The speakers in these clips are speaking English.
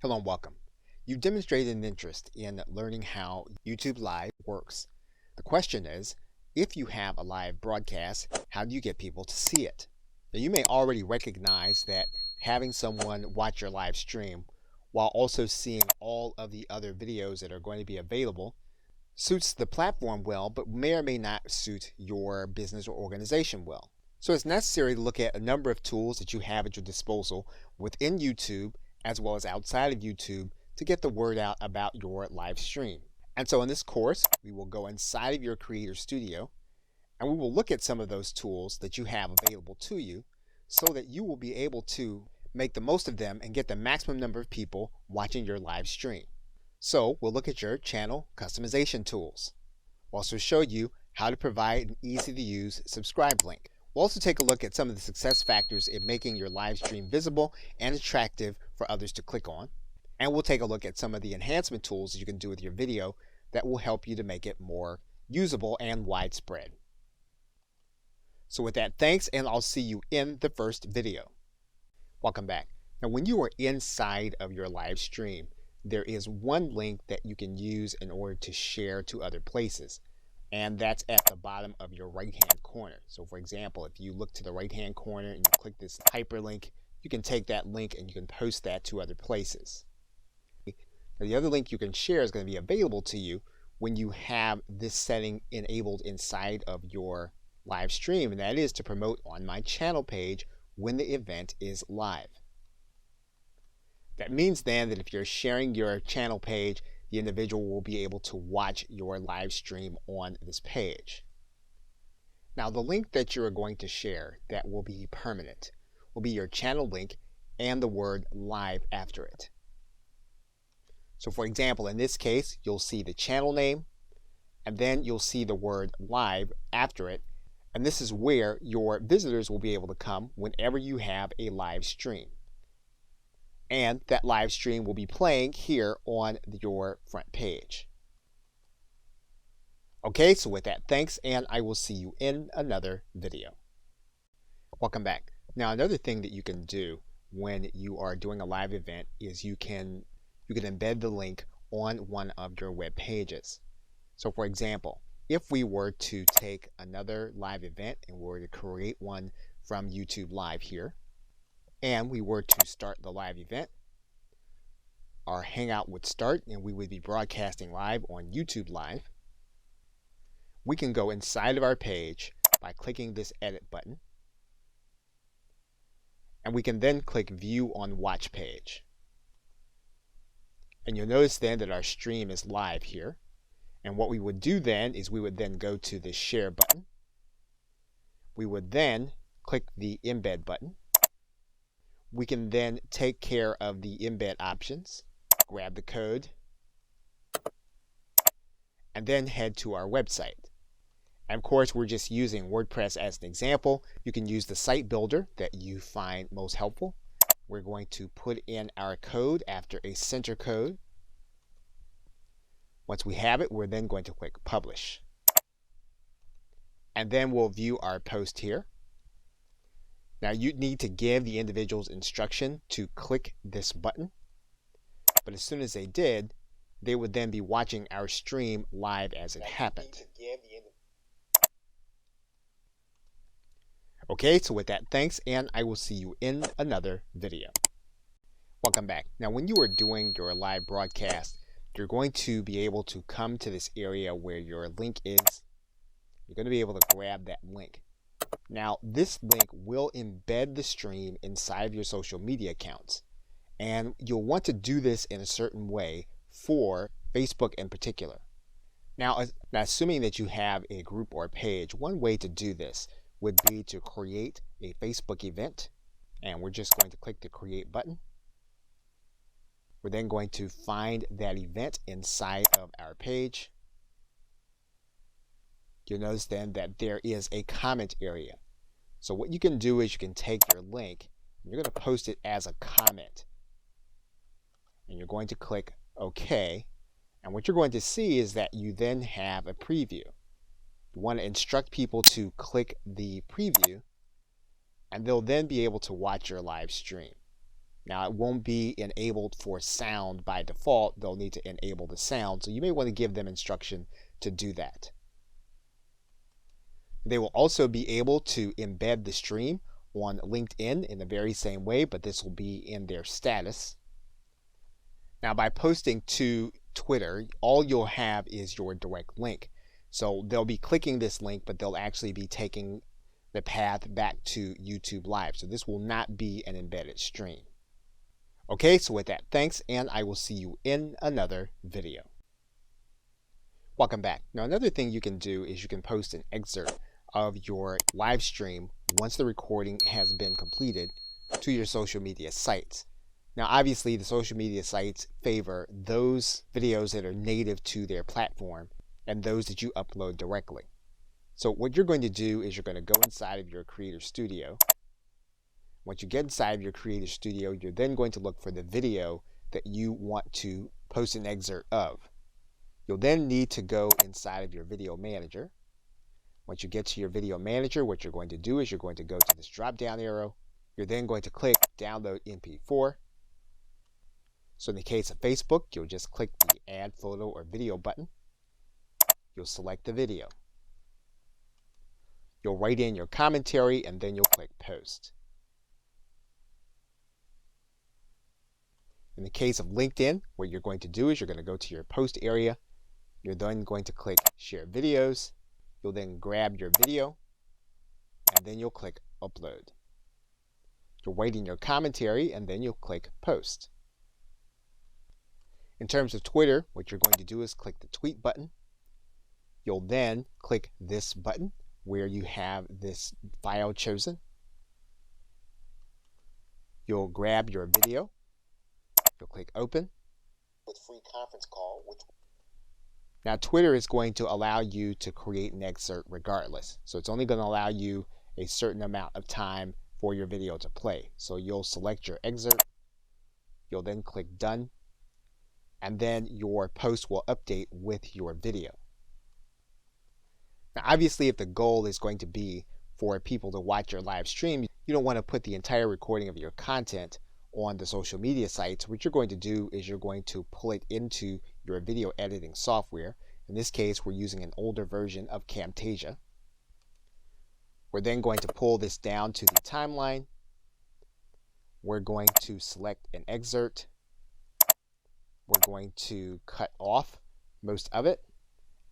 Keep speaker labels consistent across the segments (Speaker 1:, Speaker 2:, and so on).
Speaker 1: Hello and welcome. You've demonstrated an interest in learning how YouTube Live works. The question is, if you have a live broadcast, how do you get people to see it? Now, you may already recognize that having someone watch your live stream while also seeing all of the other videos that are going to be available suits the platform well, but may or may not suit your business or organization well. So it's necessary to look at a number of tools that you have at your disposal within YouTube as well as outside of YouTube to get the word out about your live stream. And so in this course, we will go inside of your Creator Studio and we will look at some of those tools that you have available to you so that you will be able to make the most of them and get the maximum number of people watching your live stream. So we'll look at your channel customization tools. We'll also show you how to provide an easy to use subscribe link. We'll also take a look at some of the success factors in making your live stream visible and attractive for others to click on. And we'll take a look at some of the enhancement tools that you can do with your video that will help you to make it more usable and widespread. So with that, thanks, and I'll see you in the first video. Welcome back. Now, when you are inside of your live stream, there is one link that you can use in order to share to other places. And that's at the bottom of your right-hand corner. So for example, if you look to the right-hand corner and you click this hyperlink, you can take that link and you can post that to other places. Now, the other link you can share is going to be available to you when you have this setting enabled inside of your live stream, and that is to promote on my channel page when the event is live. That means then that if you're sharing your channel page, the individual will be able to watch your live stream on this page. Now, the link that you're going to share that will be permanent will be your channel link and the word live after it. So for example, in this case, you'll see the channel name and then you'll see the word live after it. And this is where your visitors will be able to come whenever you have a live stream. And that live stream will be playing here on your front page. Okay, so with that, thanks, and I will see you in another video. Welcome back. Now, another thing that you can do when you are doing a live event is you can embed the link on one of your web pages. So for example, if we were to take another live event and we were to create one from YouTube Live here, and we were to start the live event, our Hangout would start and we would be broadcasting live on YouTube Live. We can go inside of our page by clicking this edit button, and we can then click view on watch page. And you'll notice then that our stream is live here. And what we would do then is we would then go to the share button. We would then click the embed button. We can then take care of the embed options, grab the code, and then head to our website. And of course, we're just using WordPress as an example. You can use the site builder that you find most helpful. We're going to put in our code after a center code. Once we have it, we're then going to click publish. And then we'll view our post here. Now, you need to give the individuals instruction to click this button. But as soon as they did, they would then be watching our stream live as it happened. Okay, so with that, thanks, and I will see you in another video. Welcome back. Now, when you are doing your live broadcast, you're going to be able to come to this area where your link is. You're going to be able to grab that link. Now, this link will embed the stream inside of your social media accounts. And you'll want to do this in a certain way for Facebook in particular. Now, assuming that you have a group or a page, one way to do this would be to create a Facebook event. And we're just going to click the create button. We're then going to find that event inside of our page. You'll notice then that there is a comment area. So what you can do is you can take your link and you're going to post it as a comment. And you're going to click OK. And what you're going to see is that you then have a preview. You want to instruct people to click the preview, and they'll then be able to watch your live stream. Now, it won't be enabled for sound by default. They'll need to enable the sound, so you may want to give them instruction to do that. They will also be able to embed the stream on LinkedIn in the very same way, but this will be in their status. Now, by posting to Twitter, all you'll have is your direct link. So they'll be clicking this link, but they'll actually be taking the path back to YouTube Live. So this will not be an embedded stream. Okay, so with that, thanks, and I will see you in another video. Welcome back. Now, another thing you can do is you can post an excerpt of your live stream once the recording has been completed to your social media sites. Now, obviously, the social media sites favor those videos that are native to their platform and those that you upload directly. So what you're going to do is you're going to go inside of your Creator Studio. Once you get inside of your Creator Studio, you're then going to look for the video that you want to post an excerpt of. You'll then need to go inside of your Video Manager. Once you get to your Video Manager, what you're going to do is you're going to go to this drop-down arrow. You're then going to click Download MP4. So in the case of Facebook, you'll just click the Add Photo or Video button. You'll select the video. You'll write in your commentary, and then you'll click Post. In the case of LinkedIn, what you're going to do is you're going to go to your post area. You're then going to click Share Videos. You'll then grab your video, and then you'll click Upload. You'll write in your commentary, and then you'll click Post. In terms of Twitter, what you're going to do is click the Tweet button. You'll then click this button where you have this file chosen. You'll grab your video. You'll click Open with free conference call. Now, Twitter is going to allow you to create an excerpt regardless. So it's only going to allow you a certain amount of time for your video to play. So you'll select your excerpt. You'll then click Done. And then your post will update with your video. Now, obviously, if the goal is going to be for people to watch your live stream, you don't want to put the entire recording of your content on the social media sites. What you're going to do is you're going to pull it into your video editing software. In this case, we're using an older version of Camtasia. We're then going to pull this down to the timeline. We're going to select an excerpt. We're going to cut off most of it.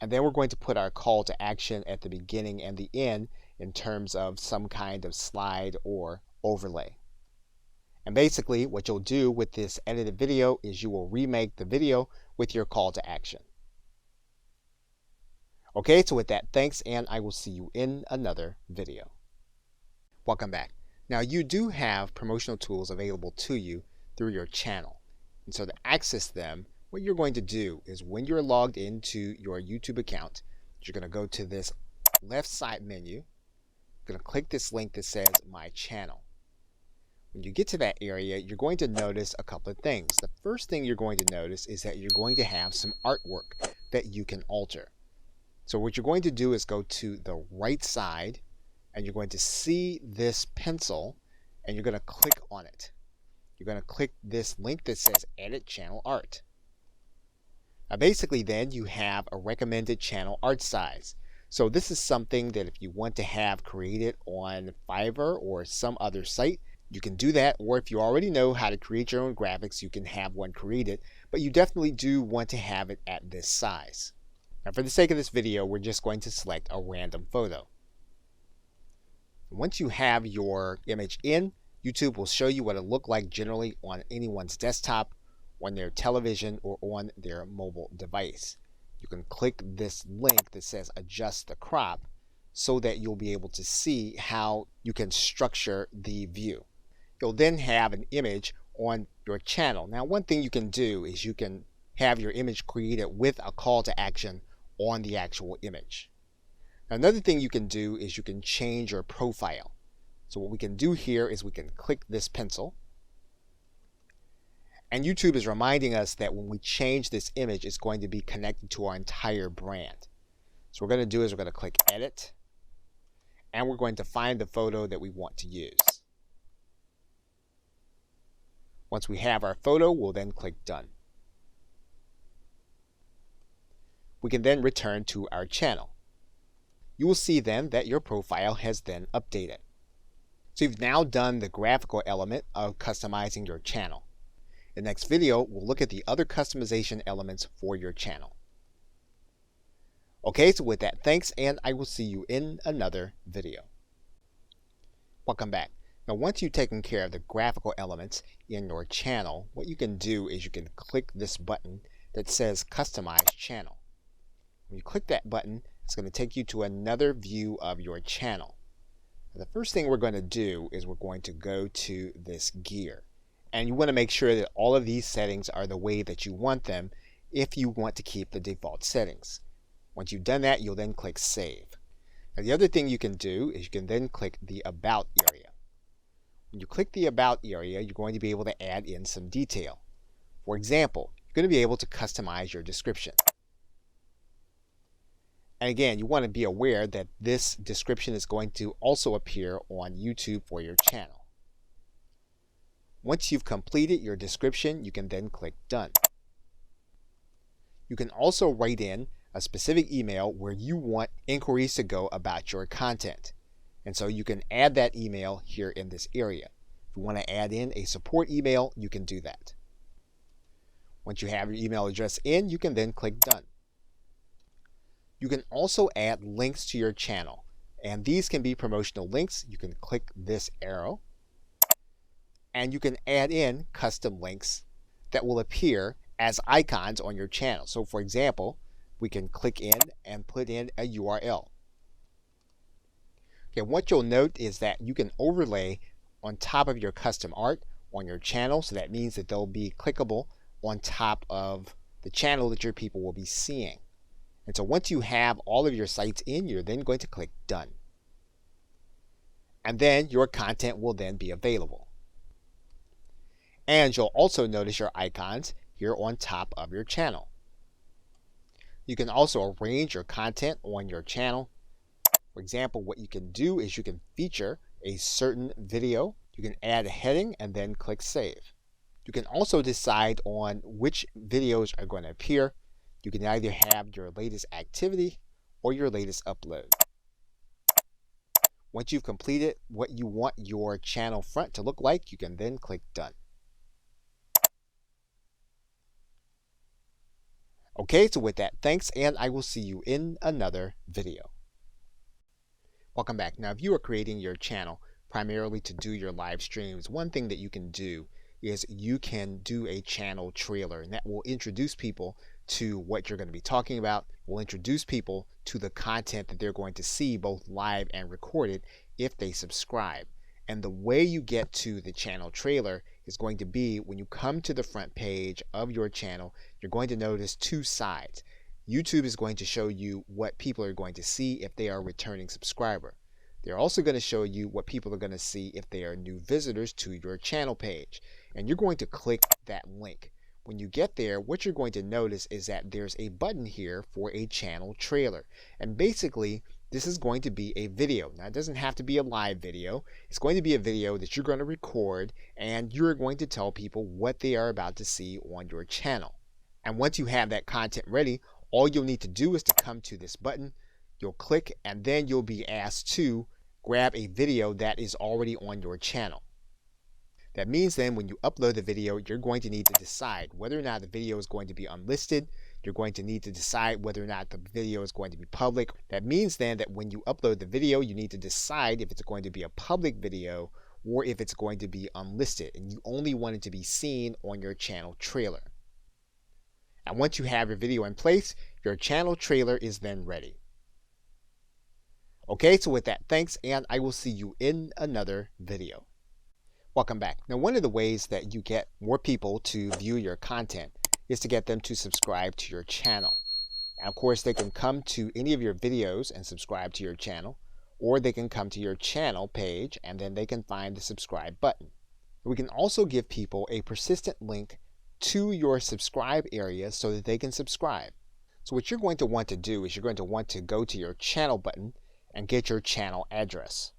Speaker 1: And then we're going to put our call to action at the beginning and the end in terms of some kind of slide or overlay. And basically what you'll do with this edited video is you will remake the video with your call to action. Okay, so with that, thanks, and I will see you in another video. Welcome back. Now, you do have promotional tools available to you through your channel. And so to access them, what you're going to do is when you're logged into your YouTube account, you're going to go to this left side menu. You're going to click this link that says My Channel. When you get to that area, you're going to notice a couple of things. The first thing you're going to notice is that you're going to have some artwork that you can alter. So what you're going to do is go to the right side, and you're going to see this pencil, and you're going to click on it. You're going to click this link that says Edit Channel Art. Now basically then you have a recommended channel art size. So this is something that if you want to have created on Fiverr or some other site, you can do that. Or if you already know how to create your own graphics, you can have one created, but you definitely do want to have it at this size. Now for the sake of this video, we're just going to select a random photo. Once you have your image in, YouTube will show you what it looked like generally on anyone's desktop, on their television, or on their mobile device. You can click this link that says Adjust the Crop so that you'll be able to see how you can structure the view. You'll then have an image on your channel. Now, one thing you can do is you can have your image created with a call to action on the actual image. Now, another thing you can do is you can change your profile. So what we can do here is we can click this pencil. And YouTube is reminding us that when we change this image, it's going to be connected to our entire brand. So what we're going to do is we're going to click Edit, and we're going to find the photo that we want to use. Once we have our photo, we'll then click Done. We can then return to our channel. You will see then that your profile has then updated. So you've now done the graphical element of customizing your channel. In the next video, we'll look at the other customization elements for your channel. Okay, so with that, thanks, and I will see you in another video. Welcome back. Now, once you've taken care of the graphical elements in your channel, what you can do is you can click this button that says Customize Channel. When you click that button, it's going to take you to another view of your channel. The first thing we're going to do is we're going to go to this gear. And you want to make sure that all of these settings are the way that you want them if you want to keep the default settings. Once you've done that, you'll then click Save. Now, the other thing you can do is you can then click the About area. When you click the About area, you're going to be able to add in some detail. For example, you're going to be able to customize your description. And again, you want to be aware that this description is going to also appear on YouTube for your channel. Once you've completed your description, you can then click Done. You can also write in a specific email where you want inquiries to go about your content. And so you can add that email here in this area. If you want to add in a support email, you can do that. Once you have your email address in, you can then click Done. You can also add links to your channel, and these can be promotional links. You can click this arrow, and you can add in custom links that will appear as icons on your channel. So for example, we can click in and put in a URL. Okay, what you'll note is that you can overlay on top of your custom art on your channel, so that means that they'll be clickable on top of the channel that your people will be seeing. And so once you have all of your sites in, you're then going to click Done. And then your content will then be available. And you'll also notice your icons here on top of your channel. You can also arrange your content on your channel. For example, what you can do is you can feature a certain video. You can add a heading and then click Save. You can also decide on which videos are going to appear. You can either have your latest activity or your latest upload. Once you've completed what you want your channel front to look like, you can then click Done. Okay, so with that, thanks, and I will see you in another video. Welcome back. Now, if you are creating your channel primarily to do your live streams, one thing that you can do is you can do a channel trailer, and that will introduce people to what you're going to be talking about, will introduce people to the content that they're going to see both live and recorded if they subscribe. And the way you get to the channel trailer is going to be when you come to the front page of your channel, you're going to notice two sides. YouTube is going to show you what people are going to see if they are a returning subscriber. They're also going to show you what people are going to see if they are new visitors to your channel page. And you're going to click that link. When you get there, what you're going to notice is that there's a button here for a channel trailer. And basically, this is going to be a video. Now, it doesn't have to be a live video. It's going to be a video that you're going to record, and you're going to tell people what they are about to see on your channel. And once you have that content ready, all you'll need to do is to come to this button. You'll click, and then you'll be asked to grab a video that is already on your channel. That means then when you upload the video, you're going to need to decide whether or not the video is going to be unlisted. You're going to need to decide whether or not the video is going to be public. That means then that when you upload the video, you need to decide if it's going to be a public video or if it's going to be unlisted, and you only want it to be seen on your channel trailer. And once you have your video in place, your channel trailer is then ready. Okay, so with that, thanks, and I will see you in another video. Welcome back. Now, one of the ways that you get more people to view your content is to get them to subscribe to your channel. And of course, they can come to any of your videos and subscribe to your channel, or they can come to your channel page and then they can find the subscribe button. We can also give people a persistent link to your subscribe area so that they can subscribe. So what you're going to want to do is you're going to want to go to your channel button and get your channel address.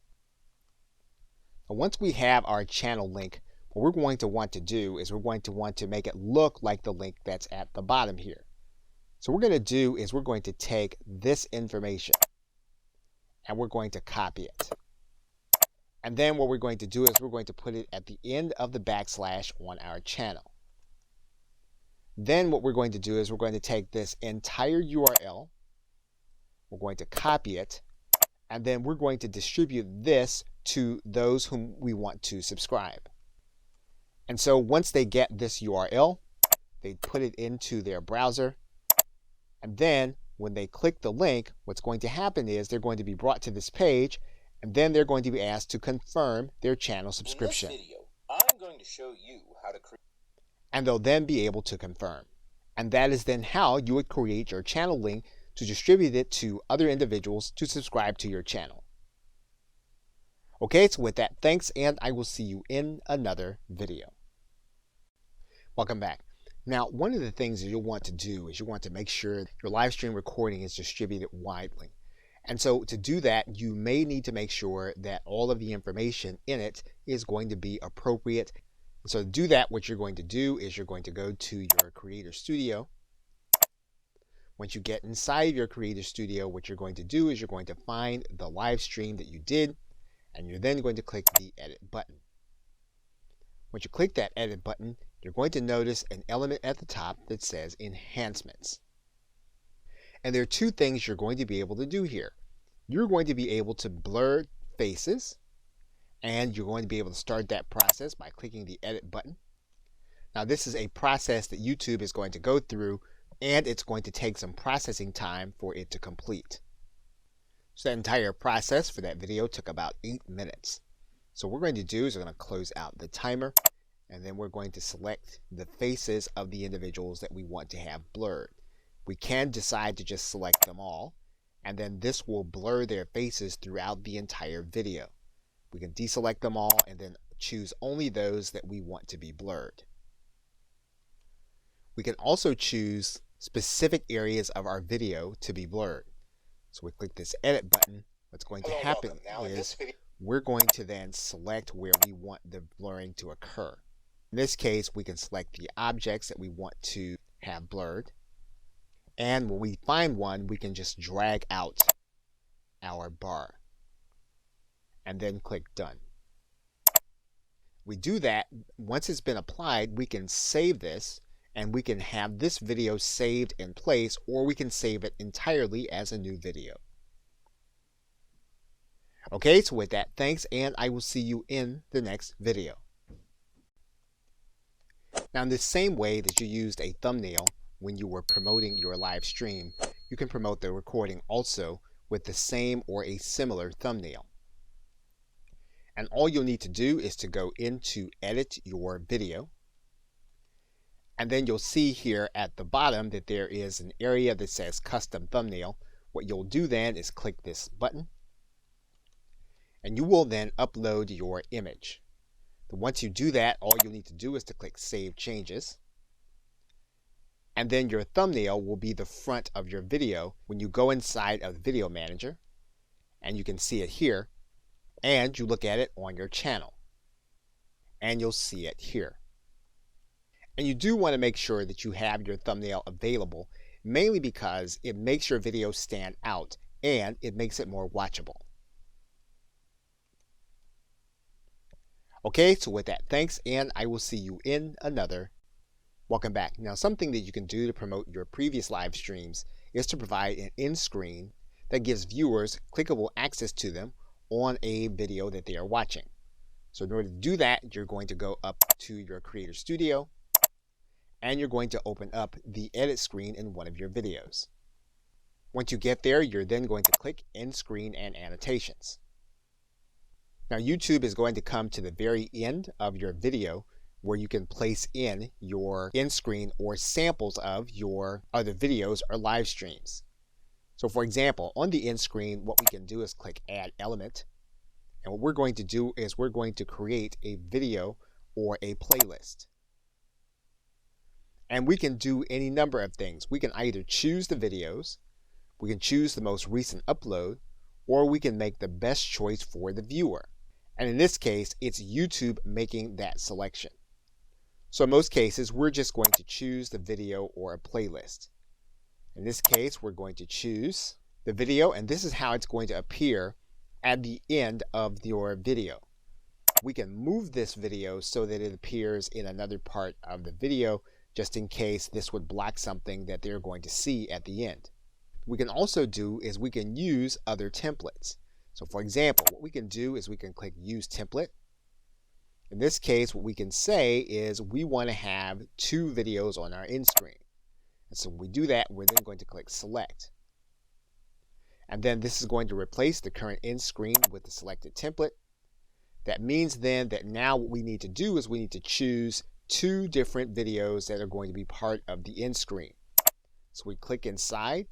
Speaker 1: Once we have our channel link, what we're going to want to do is we're going to want to make it look like the link that's at the bottom here. So what we're going to do is we're going to take this information and we're going to copy it. And then what we're going to do is we're going to put it at the end of the backslash on our channel. Then what we're going to do is we're going to take this entire URL, we're going to copy it, and then we're going to distribute this to those whom we want to subscribe. And so once they get this URL, they put it into their browser, and then when they click the link, what's going to happen is they're going to be brought to this page, and then they're going to be asked to confirm their channel subscription.
Speaker 2: In this video, I'm going to show you how to create.
Speaker 1: And they'll then be able to confirm. And that is then how you would create your channel link to distribute it to other individuals to subscribe to your channel. Okay, so with that, thanks, and I will see you in another video. Welcome back. Now, one of the things that you'll want to do is you want to make sure your live stream recording is distributed widely. And so to do that, you may need to make sure that all of the information in it is going to be appropriate. So to do that, what you're going to do is you're going to go to your Creator Studio. Once you get inside of your Creator Studio, what you're going to do is you're going to find the live stream that you did, and you're then going to click the Edit button. Once you click that Edit button, you're going to notice an element at the top that says Enhancements. And there are two things you're going to be able to do here. You're going to be able to blur faces, and you're going to be able to start that process by clicking the Edit button. Now this is a process that YouTube is going to go through, and it's going to take some processing time for it to complete. So that entire process for that video took about 8 minutes. So what we're going to do is we're going to close out the timer, and then we're going to select the faces of the individuals that we want to have blurred. We can decide to just select them all, and then this will blur their faces throughout the entire video. We can deselect them all and then choose only those that we want to be blurred. We can also choose specific areas of our video to be blurred. So we click this Edit button. What's going to happen is we're going to then select where we want the blurring to occur. In this case, we can select the objects that we want to have blurred. And when we find one, we can just drag out our bar and then click Done. We do that. Once it's been applied, we can save this, and we can have this video saved in place, or we can save it entirely as a new video. Okay, so with that, thanks, and I will see you in the next video. Now, in the same way that you used a thumbnail when you were promoting your live stream, you can promote the recording also with the same or a similar thumbnail. And all you'll need to do is to go into Edit Your Video. And then you'll see here at the bottom that there is an area that says Custom Thumbnail. What you'll do then is click this button, and you will then upload your image. Once you do that, all you'll need to do is to click Save Changes. And then your thumbnail will be the front of your video when you go inside of the Video Manager, and you can see it here, and you look at it on your channel, and you'll see it here. And you do want to make sure that you have your thumbnail available, mainly because it makes your video stand out and it makes it more watchable. Okay, so with that, thanks, and I will see you in another. Welcome back. Now, something that you can do to promote your previous live streams is to provide an end screen that gives viewers clickable access to them on a video that they are watching. So in order to do that, you're going to go up to your Creator Studio, and you're going to open up the edit screen in one of your videos. Once you get there, you're then going to click End Screen and Annotations. Now, YouTube is going to come to the very end of your video where you can place in your end screen or samples of your other videos or live streams. So for example, on the end screen, what we can do is click Add Element. And what we're going to do is we're going to create a video or a playlist. And we can do any number of things. We can either choose the videos, we can choose the most recent upload, or we can make the best choice for the viewer. And in this case, it's YouTube making that selection. So in most cases, we're just going to choose the video or a playlist. In this case, we're going to choose the video, and this is how it's going to appear at the end of your video. We can move this video so that it appears in another part of the video, just in case this would block something that they're going to see at the end. What we can also do is we can use other templates. So for example, what we can do is we can click Use Template. In this case, what we can say is we want to have 2 videos on our end screen. And so when we do that, we're then going to click Select. And then this is going to replace the current end screen with the selected template. That means then that now what we need to do is we need to choose 2 different videos that are going to be part of the end screen. So we click inside,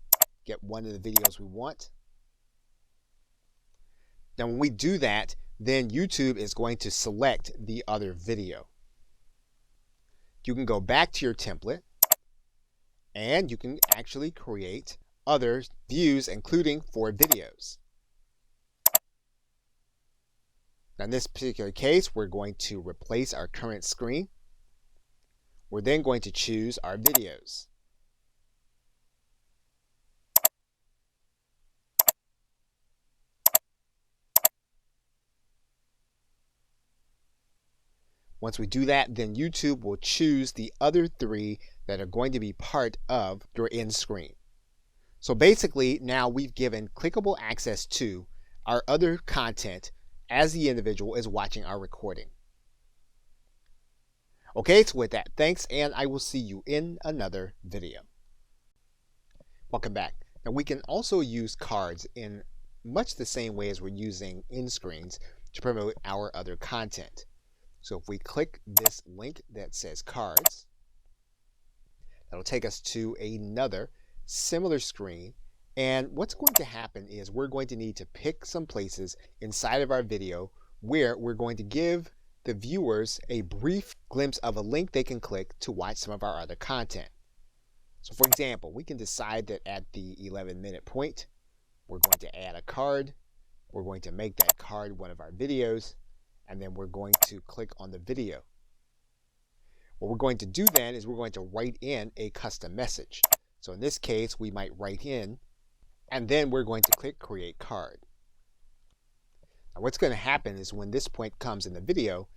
Speaker 1: get one of the videos we want. Now when we do that, then YouTube is going to select the other video. You can go back to your template and you can actually create other views, including for videos. Now in this particular case, we're going to replace our current screen. We're then going to choose our videos. Once we do that, then YouTube will choose the other 3 that are going to be part of your end screen. So basically, now we've given clickable access to our other content as the individual is watching our recording. Okay, so with that, thanks, and I will see you in another video. Welcome back. Now we can also use cards in much the same way as we're using end screens to promote our other content. So if we click this link that says cards, that'll take us to another similar screen. And what's going to happen is we're going to need to pick some places inside of our video where we're going to give the viewers a brief glimpse of a link they can click to watch some of our other content. So for example, we can decide that at the 11-minute point, we're going to add a card. We're going to make that card one of our videos, and then we're going to click on the video. What we're going to do then is we're going to write in a custom message. So in this case, we might write in, and then we're going to click Create Card. Now what's going to happen is when this point comes in the video,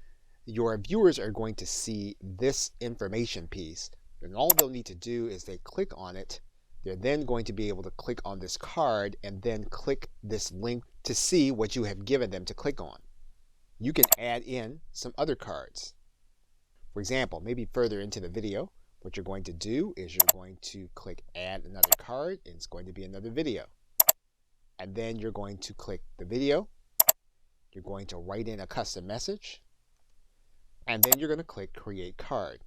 Speaker 1: your viewers are going to see this information piece, and all they'll need to do is they click on it. They're then going to be able to click on this card and then click this link to see what you have given them to click on. You can add in some other cards. For example, maybe further into the video, what you're going to do is you're going to click Add Another Card, and it's going to be another video. And then you're going to click the video. You're going to write in a custom message, and then you're going to click Create Card.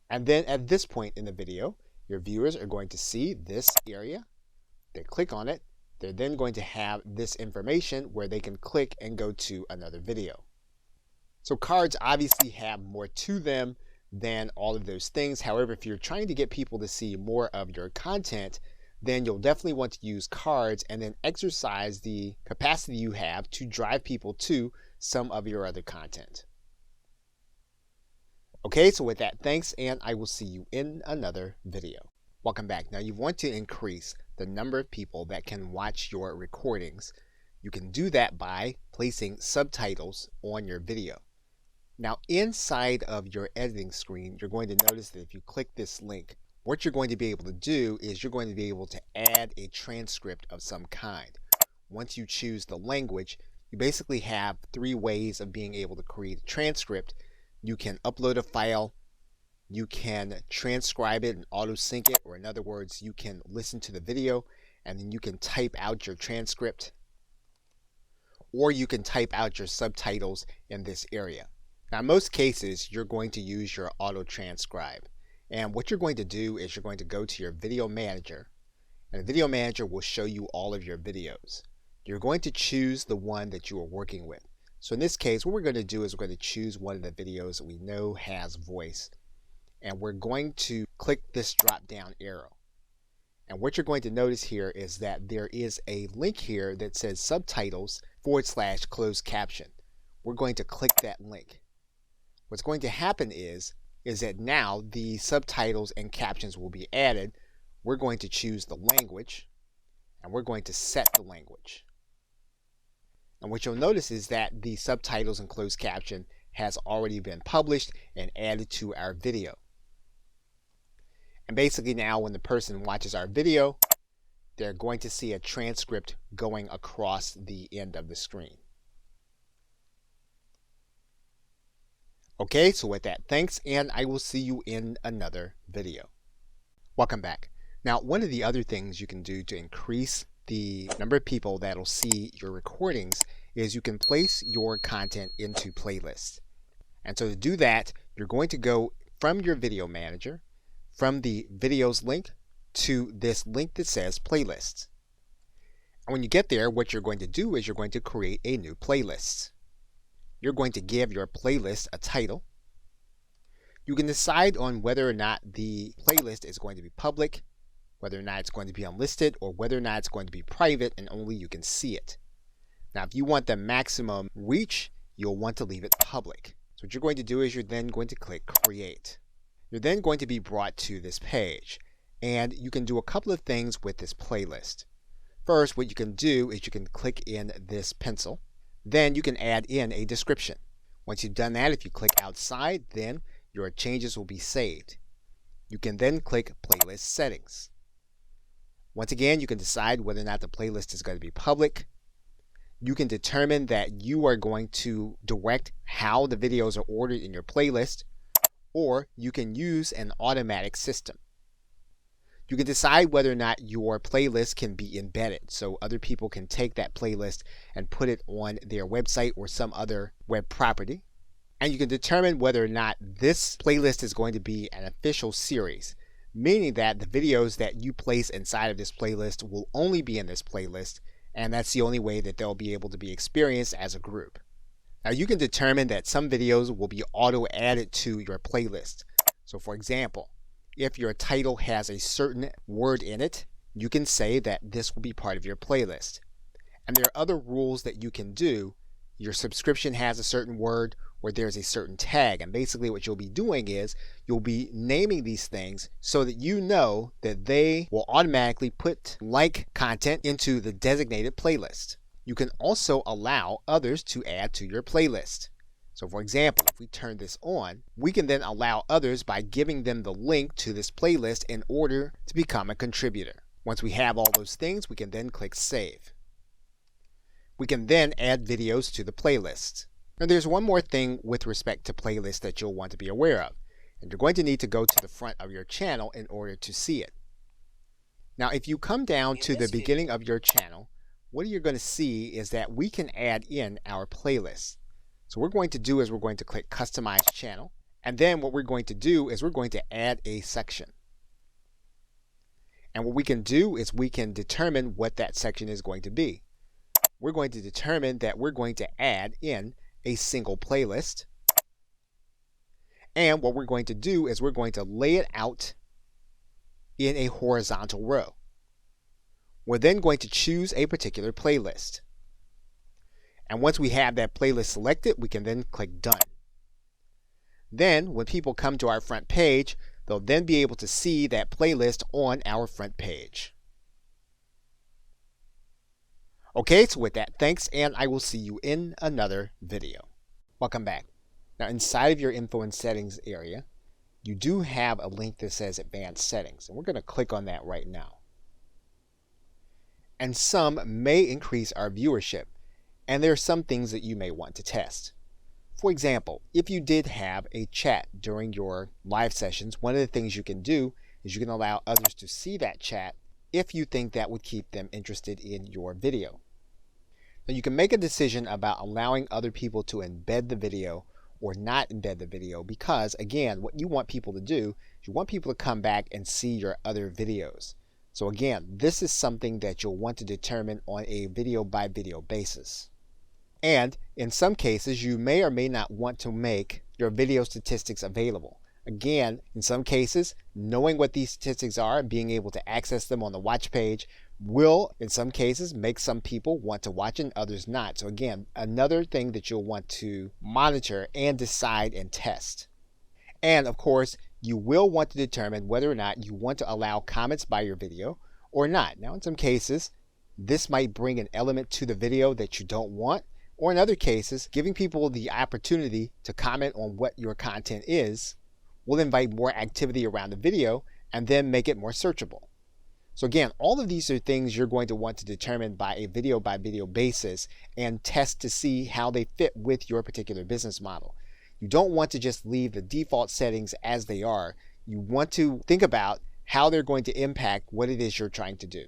Speaker 1: And then at this point in the video, your viewers are going to see this area. They click on it. They're then going to have this information where they can click and go to another video. So cards obviously have more to them than all of those things. However, if you're trying to get people to see more of your content, then you'll definitely want to use cards and then exercise the capacity you have to drive people to some of your other content. Okay, so with that, thanks, and I will see you in another video. Welcome back. Now you want to increase the number of people that can watch your recordings. You can do that by placing subtitles on your video. Now inside of your editing screen, you're going to notice that if you click this link, what you're going to be able to do is you're going to be able to add a transcript of some kind. Once you choose the language, you basically have 3 ways of being able to create a transcript. You can upload a file, you can transcribe it and auto sync it, or in other words, you can listen to the video and then you can type out your transcript, or you can type out your subtitles in this area. Now in most cases, you're going to use your auto transcribe. And what you're going to do is you're going to go to your video manager, and the video manager will show you all of your videos. You're going to choose the one that you are working with. So in this case, what we're going to do is we're going to choose one of the videos that we know has voice. And we're going to click this drop down arrow. And what you're going to notice here is that there is a link here that says subtitles closed caption. We're going to click that link. What's going to happen is that now the subtitles and captions will be added. We're going to choose the language, and we're going to set the language. And what you'll notice is that the subtitles and closed caption has already been published and added to our video. And basically now when the person watches our video, they're going to see a transcript going across the end of the screen. Okay, so with that, thanks, and I will see you in another video. Welcome back. Now, one of the other things you can do to increase the number of people that'll see your recordings is you can place your content into playlists. And so to do that, you're going to go from your video manager, from the videos link, to this link that says playlists. And when you get there, what you're going to do is you're going to create a new playlist. You're going to give your playlist a title. You can decide on whether or not the playlist is going to be public, whether or not it's going to be unlisted, or whether or not it's going to be private and only you can see it. Now, if you want the maximum reach, you'll want to leave it public. So what you're going to do is you're then going to click Create. You're then going to be brought to this page, and you can do a couple of things with this playlist. First, what you can do is you can click in this pencil. Then you can add in a description. Once you've done that, if you click outside, then your changes will be saved. You can then click Playlist Settings. Once again, you can decide whether or not the playlist is going to be public. You can determine that you are going to direct how the videos are ordered in your playlist, or you can use an automatic system. You can decide whether or not your playlist can be embedded, so other people can take that playlist and put it on their website or some other web property. And you can determine whether or not this playlist is going to be an official series, meaning that the videos that you place inside of this playlist will only be in this playlist, and that's the only way that they'll be able to be experienced as a group. Now, you can determine that some videos will be auto-added to your playlist. So for example, if your title has a certain word in it, you can say that this will be part of your playlist. And there are other rules that you can do. Your subscription has a certain word, or there's a certain tag. And basically what you'll be doing is you'll be naming these things so that you know that they will automatically put like content into the designated playlist. You can also allow others to add to your playlist. So for example, if we turn this on, we can then allow others by giving them the link to this playlist in order to become a contributor. Once we have all those things, we can then click Save. We can then add videos to the playlist. Now there's one more thing with respect to playlists that you'll want to be aware of, and you're going to need to go to the front of your channel in order to see it. Now if you come down to the beginning of your channel, what you're going to see is that we can add in our playlists. So what we're going to do is we're going to click Customize Channel, and then what we're going to do is we're going to add a section. And what we can do is we can determine what that section is going to be. We're going to determine that we're going to add in a single playlist. And what we're going to do is we're going to lay it out in a horizontal row. We're then going to choose a particular playlist. And once we have that playlist selected, we can then click Done. Then when people come to our front page, they'll then be able to see that playlist on our front page. Okay, so with that, thanks, and I will see you in another video. Welcome back. Now inside of your Info and Settings area, you do have a link that says Advanced Settings, and we're going to click on that right now. And some may increase our viewership, and there are some things that you may want to test. For example, if you did have a chat during your live sessions, one of the things you can do is you can allow others to see that chat if you think that would keep them interested in your video. Now you can make a decision about allowing other people to embed the video or not embed the video, because again, what you want people to do is you want people to come back and see your other videos. So again, this is something that you'll want to determine on a video by video basis. And in some cases, you may or may not want to make your video statistics available. Again, in some cases, knowing what these statistics are and being able to access them on the watch page will, in some cases, make some people want to watch and others not. So again, another thing that you'll want to monitor and decide and test. And of course, you will want to determine whether or not you want to allow comments by your video or not. Now, in some cases, this might bring an element to the video that you don't want, or in other cases, giving people the opportunity to comment on what your content is will invite more activity around the video and then make it more searchable. So again, all of these are things you're going to want to determine by video basis and test to see how they fit with your particular business model. You don't want to just leave the default settings as they are. You want to think about how they're going to impact what it is you're trying to do.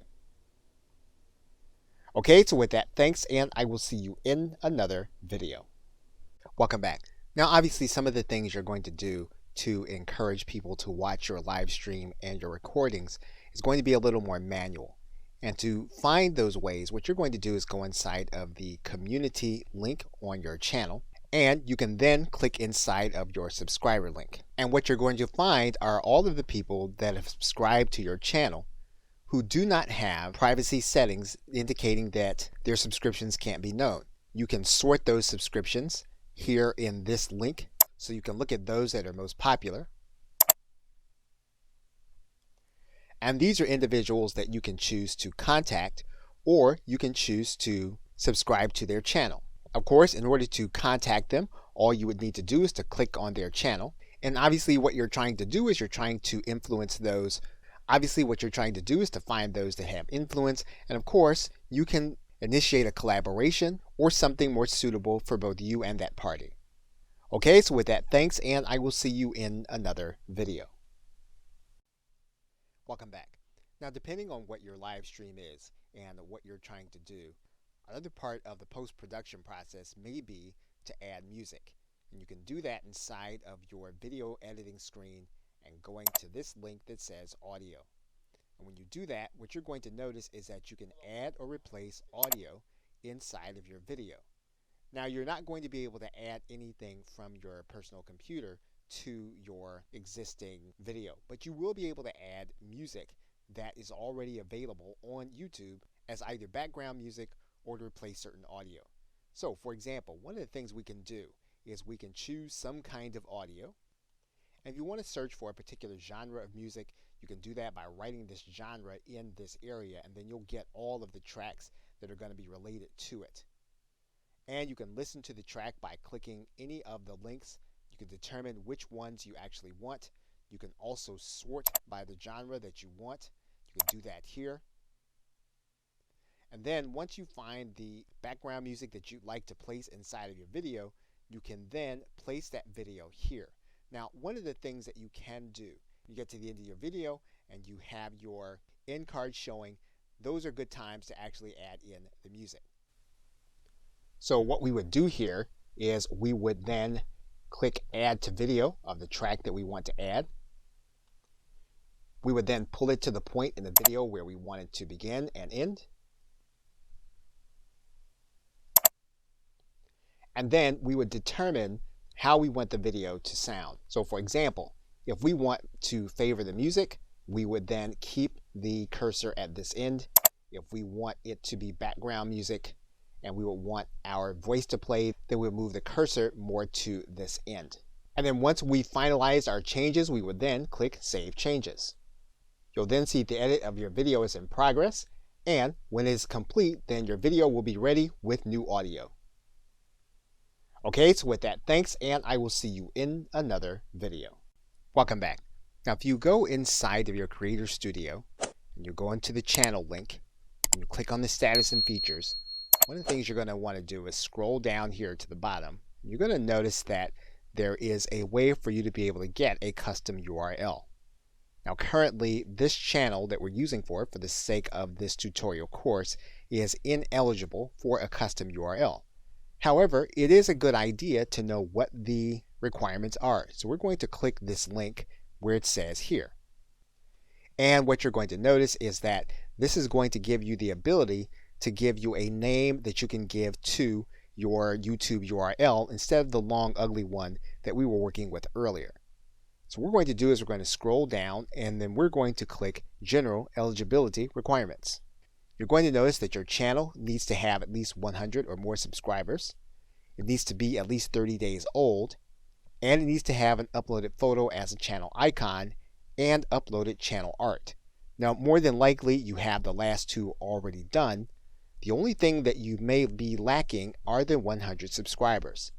Speaker 1: Okay, so with that, thanks, and I will see you in another video. Welcome back. Now, obviously, some of the things you're going to do to encourage people to watch your live stream and your recordings is going to be a little more manual. And to find those ways, what you're going to do is go inside of the community link on your channel, and you can then click inside of your subscriber link. And what you're going to find are all of the people that have subscribed to your channel who do not have privacy settings indicating that their subscriptions can't be known. You can sort those subscriptions here in this link, so you can look at those that are most popular. And these are individuals that you can choose to contact, or you can choose to subscribe to their channel. Of course, in order to contact them, all you would need to do is to click on their channel. And obviously what you're trying to do is you're trying to influence those. Obviously what you're trying to do is to find those that have influence. And of course, you can initiate a collaboration or something more suitable for both you and that party. Okay, so with that, thanks, and I will see you in another video. Welcome back. Now, depending on what your live stream is and what you're trying to do, another part of the post-production process may be to add music. And you can do that inside of your video editing screen and going to this link that says audio. And when you do that, what you're going to notice is that you can add or replace audio inside of your video. Now, you're not going to be able to add anything from your personal computer to your existing video, but you will be able to add music that is already available on YouTube as either background music or to replace certain audio. So, for example, one of the things we can do is we can choose some kind of audio. And if you want to search for a particular genre of music, you can do that by writing this genre in this area, and then you'll get all of the tracks that are going to be related to it. And you can listen to the track by clicking any of the links. You can determine which ones you actually want. You can also sort by the genre that you want. You can do that here. And then once you find the background music that you'd like to place inside of your video, you can then place that video here. Now, one of the things that you can do, you get to the end of your video and you have your end card showing, those are good times to actually add in the music. So what we would do here is we would then click add to video of the track that we want to add. We would then pull it to the point in the video where we want it to begin and end. And then we would determine how we want the video to sound. So for example, if we want to favor the music, we would then keep the cursor at this end. If we want it to be background music and we would want our voice to play, then we'll move the cursor more to this end. And then once we finalize our changes, we would then click Save Changes. You'll then see the edit of your video is in progress, and when it is complete, then your video will be ready with new audio. Okay, so with that, thanks, and I will see you in another video. Welcome back. Now, if you go inside of your Creator Studio, and you go into the channel link, and you click on the status and features, one of the things you're going to want to do is scroll down here to the bottom. You're going to notice that there is a way for you to be able to get a custom URL. Now, currently, this channel that we're using for the sake of this tutorial course is ineligible for a custom URL. However, it is a good idea to know what the requirements are. So we're going to click this link where it says here. And what you're going to notice is that this is going to give you the ability to give you a name that you can give to your YouTube URL instead of the long ugly one that we were working with earlier. So what we're going to do is we're going to scroll down and then we're going to click General Eligibility Requirements. You're going to notice that your channel needs to have at least 100 or more subscribers. It needs to be at least 30 days old, and it needs to have an uploaded photo as a channel icon and uploaded channel art. Now, more than likely, you have the last two already done. The only thing that you may be lacking are the 100 subscribers.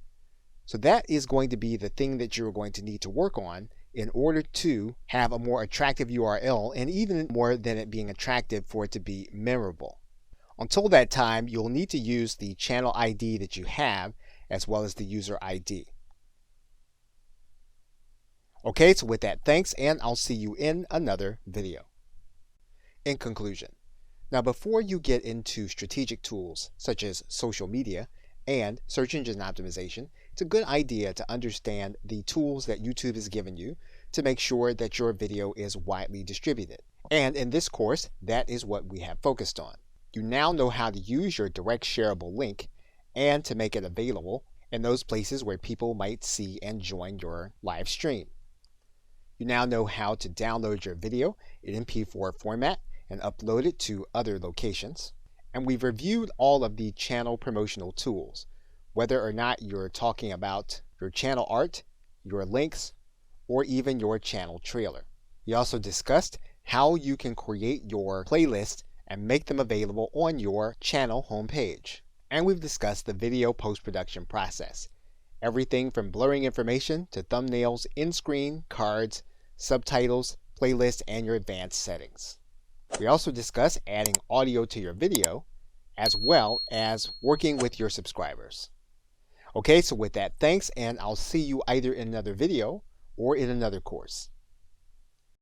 Speaker 1: So that is going to be the thing that you're going to need to work on in order to have a more attractive URL, and even more than it being attractive, for it to be memorable. Until that time, you'll need to use the channel ID that you have as well as the user ID. Okay, so with that, thanks, and I'll see you in another video. In conclusion, now before you get into strategic tools such as social media and search engine optimization, it's a good idea to understand the tools that YouTube has given you to make sure that your video is widely distributed. And in this course, that is what we have focused on. You now know how to use your direct shareable link and to make it available in those places where people might see and join your live stream. You now know how to download your video in MP4 format and upload it to other locations. And we've reviewed all of the channel promotional tools, whether or not you're talking about your channel art, your links, or even your channel trailer. We also discussed how you can create your playlists and make them available on your channel homepage. And we've discussed the video post-production process. Everything from blurring information to thumbnails, in-screen, cards, subtitles, playlists, and your advanced settings. We also discuss adding audio to your video, as well as working with your subscribers. Okay, so with that, thanks, and I'll see you either in another video or in another course.